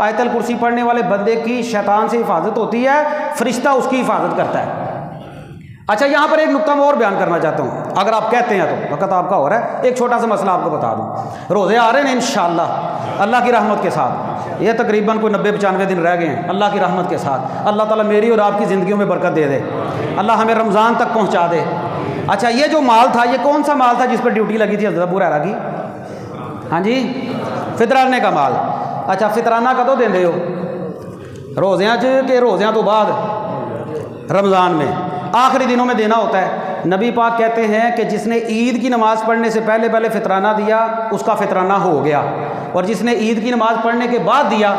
آیت الکرسی پڑھنے والے بندے کی شیطان سے حفاظت ہوتی ہے، فرشتہ اس کی حفاظت کرتا ہے۔ اچھا یہاں پر ایک نقطہ میں اور بیان کرنا چاہتا ہوں، اگر آپ کہتے ہیں تو وقت آپ کا ہو رہا ہے، ایک چھوٹا سا مسئلہ آپ کو بتا دوں۔ روزے آ رہے ہیں انشاءاللہ اللہ کی رحمت کے ساتھ، یہ تقریباً کوئی 90-95 دن رہ گئے ہیں اللہ کی رحمت کے ساتھ۔ اللہ تعالیٰ میری اور آپ کی زندگیوں میں برکت دے دے، اللہ ہمیں رمضان تک پہنچا دے۔ اچھا یہ جو مال تھا یہ کون سا مال تھا جس پر ڈیوٹی لگی تھی حضرت ابو ہریرہ کی؟ ہاں جی، فطرانے کا مال۔ اچھا فطرانہ کدوں دیندے ہو؟ روزیاں کہ روزیاں تو بعد؟ رمضان میں آخری دنوں میں دینا ہوتا ہے۔ نبی پاک کہتے ہیں کہ جس نے عید کی نماز پڑھنے سے پہلے فطرانہ دیا اس کا فطرانہ ہو گیا، اور جس نے عید کی نماز پڑھنے کے بعد دیا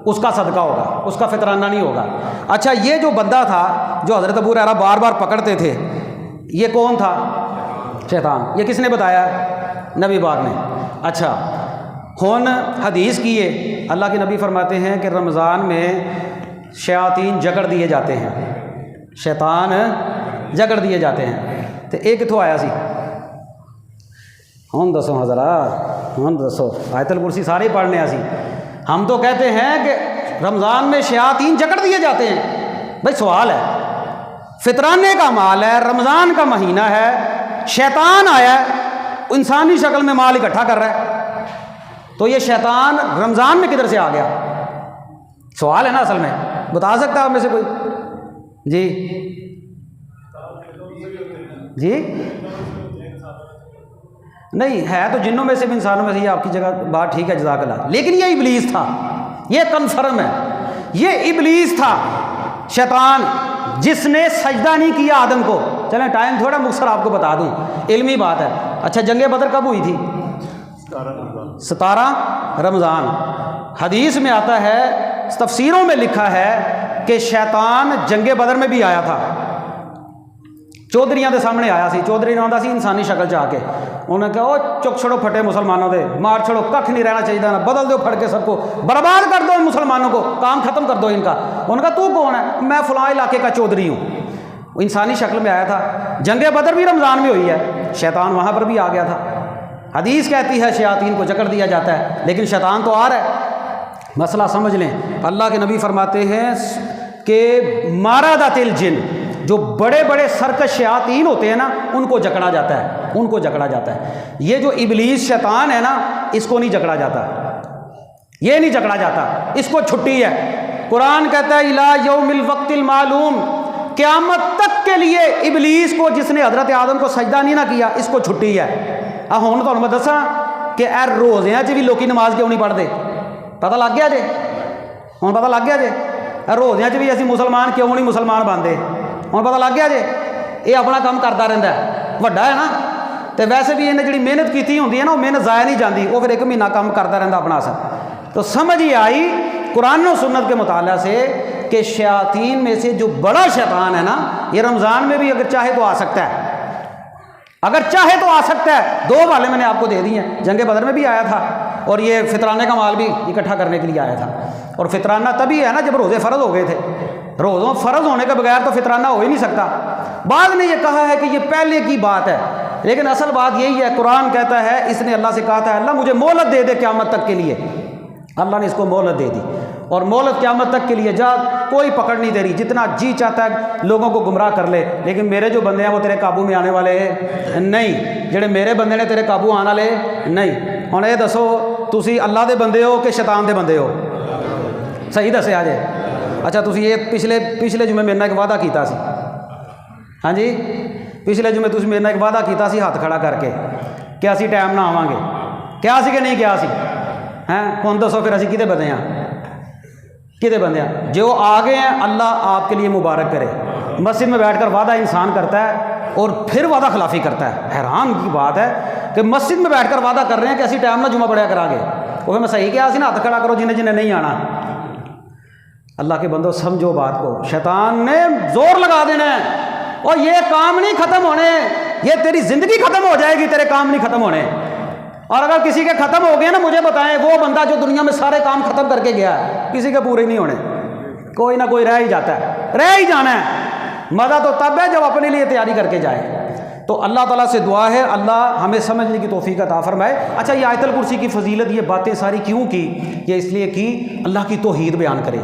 اس کا صدقہ ہوگا، اس کا فطرانہ نہیں ہوگا۔ اچھا یہ جو بندہ تھا جو حضرت ابو ہریرہ بار بار پکڑتے تھے، یہ کون تھا؟ شیطان۔ یہ کس نے بتایا؟ نبی پاک نے۔ اچھا ہن حدیث کی ہے، اللہ کے نبی فرماتے ہیں کہ رمضان میں شیاطین جکڑ دیے جاتے ہیں، شیطان جکڑ دیے جاتے ہیں۔ تو ایک کتوں آیا سی؟ ہن دسو حضرات، ہن دسو، آیت الکرسی سارے پڑھنے آ سی۔ ہم تو کہتے ہیں کہ رمضان میں شیاطین جکڑ دیے جاتے ہیں۔ بھائی سوال ہے، فطرانے کا مال ہے، رمضان کا مہینہ ہے، شیطان آیا ہے انسانی شکل میں مال اکٹھا کر رہا ہے، تو یہ شیطان رمضان میں کدھر سے آ گیا؟ سوال ہے نا اصل میں، بتا سکتا ہے آپ میں سے کوئی؟ جی جی نہیں ہے تو جنوں میں سے بھی انسانوں میں سے، یہ آپ کی جگہ بات ٹھیک ہے، جزاک اللہ، لیکن یہ ابلیس تھا، یہ کنفرم ہے، یہ ابلیس تھا شیطان جس نے سجدہ نہیں کیا آدم کو۔ چلیں ٹائم تھوڑا مختصر آپ کو بتا دوں، علمی بات ہے۔ اچھا جنگ بدر کب ہوئی تھی؟ 17 رمضان۔ حدیث میں آتا ہے، تفسیروں میں لکھا ہے کہ شیطان جنگ بدر میں بھی آیا تھا، چودھریاں دے سامنے آیا سی، چودھری نے آتا سی انسانی شکل چاہ کے، انہوں نے کہا او چک چھڑو پھٹے مسلمانوں دے، مار چھڑو، ککھ نہیں رہنا چاہیے نا، بدل دو پھڑ کے سب کو، برباد کر دو ان مسلمانوں کو، کام ختم کر دو ان کا۔ انہوں نے کہا تو کون ہے؟ میں فلاں علاقے کا چودھری ہوں۔ وہ انسانی شکل میں آیا تھا۔ جنگ بدر بھی رمضان میں ہوئی ہے، شیطان وہاں پر بھی آ گیا تھا۔ حدیث کہتی ہے شیاطین کو جکڑ دیا جاتا ہے، لیکن شیطان تو آ رہا ہے۔ مسئلہ سمجھ لیں، اللہ کے نبی فرماتے ہیں کہ مارادۃ الجن، جو بڑے بڑے سرکش شیاطین ہوتے ہیں نا ان کو جکڑا جاتا ہے، ان کو جکڑا جاتا ہے۔ یہ جو ابلیس شیطان ہے نا اس کو نہیں جکڑا جاتا، یہ نہیں جکڑا جاتا، اس کو چھٹی ہے۔ قرآن کہتا ہے الی یوم الوقت المعلوم، قیامت تک کے لیے ابلیس کو جس نے حضرت آدم کو سجدہ نہیں نہ کیا اس کو چھٹی ہے۔ اب ہوں تو میں دساں کہ اے روزیاں بھی لوکی نماز کیوں نہیں پڑھتے؟ پتہ لگ گیا جے؟ ہوں پتہ لگ گیا جے؟ اے روزیاں بھی اسی مسلمان کیوں نہیں مسلمان بنتے؟ ہوں پتہ لگ گیا جے؟ یہ اپنا کام کرتا رہتا ہے، وڈا ہے نا، تو ویسے بھی انہیں جڑی محنت کی ہوتی ہے نا وہ محنت ضائع نہیں جاتی، وہ پھر ایک مہینہ کام کرتا رہتا اپنا اثر۔ تو سمجھ ہی آئی قرآن و سنت کے مطالعہ سے کہ شیاطین میں سے جو بڑا شیطان ہے نا یہ رمضان میں بھی اگر چاہے تو آ سکتا ہے، اگر چاہے تو آ سکتا ہے۔ دو والے میں نے آپ کو دے دی ہیں، جنگ بدر میں بھی آیا تھا اور یہ فطرانے کا مال بھی اکٹھا کرنے کے لیے آیا تھا۔ اور فطرانہ تبھی ہے نا جب روزے فرض ہو گئے تھے، روزوں فرض ہونے کے بغیر تو فطرانہ ہو ہی نہیں سکتا۔ بعض نے یہ کہا ہے کہ یہ پہلے کی بات ہے، لیکن اصل بات یہی ہے، قرآن کہتا ہے اس نے اللہ سے کہا تھا اللہ مجھے مہلت دے دے قیامت تک کے لیے، اللہ نے اس کو مہلت دے دی، اور مہلت قیامت تک کے لیے، جا کوئی پکڑ نہیں دے رہی، جتنا جی چاہتا ہے لوگوں کو گمراہ کر لے، لیکن میرے جو بندے ہیں وہ تیرے قابو میں آنے والے نہیں، جڑے میرے بندے نے تیرے قابو آنے والے نہیں۔ ہوں یہ دسو تسی اللہ دے بندے ہو کہ شیطان دے بندے ہو؟ صحیح دسیا جے؟ اچھا تسی یہ پچھلے جمعے میرے ایک وعدہ کیتا سی، ہاں جی پچھلے جمعے تسی میرے ایک وعدہ کیتا سی ہاتھ کھڑا کر کے کہ اسی ٹائم نہ آواں گے، کیا سی کہ نہیں کیا سی؟ ہیں ہوں دسو پھر اسی کدے بندے ہیں؟ کدے بندے ہیں؟ جو آ گئے ہیں اللہ آپ کے لیے مبارک کرے۔ مسجد میں بیٹھ کر وعدہ انسان کرتا ہے اور پھر وعدہ خلافی کرتا ہے، حیران کی بات ہے کہ مسجد میں بیٹھ کر وعدہ کر رہے ہیں کہ اسی ٹائم نہ جمعہ پڑھیا کرا گے، وہ میں صحیح کیا سی نا ہاتھ کھڑا کرو جنہیں جنہیں نہیں آنا۔ اللہ کے بندو سمجھو بات کو، شیطان نے زور لگا دینا ہے اور یہ کام نہیں ختم ہونے، یہ تیری زندگی ختم ہو جائے گی، تیرے کام نہیں ختم ہونے۔ اور اگر کسی کے ختم ہو گئے نا مجھے بتائیں، وہ بندہ جو دنیا میں سارے کام ختم کر کے گیا ہے، کسی کے پورے نہیں ہونے، کوئی نہ کوئی رہ ہی جاتا ہے، رہ ہی جانا ہے۔ مزہ تو تب ہے جب اپنے لیے تیاری کر کے جائے۔ تو اللہ تعالیٰ سے دعا ہے اللہ ہمیں سمجھنے کی توفیق عطا فرمائے۔ اچھا یہ آیت الکرسی کی فضیلت یہ باتیں ساری کیوں کی؟ یہ اس لیے کی اللہ کی توحید بیان کرے۔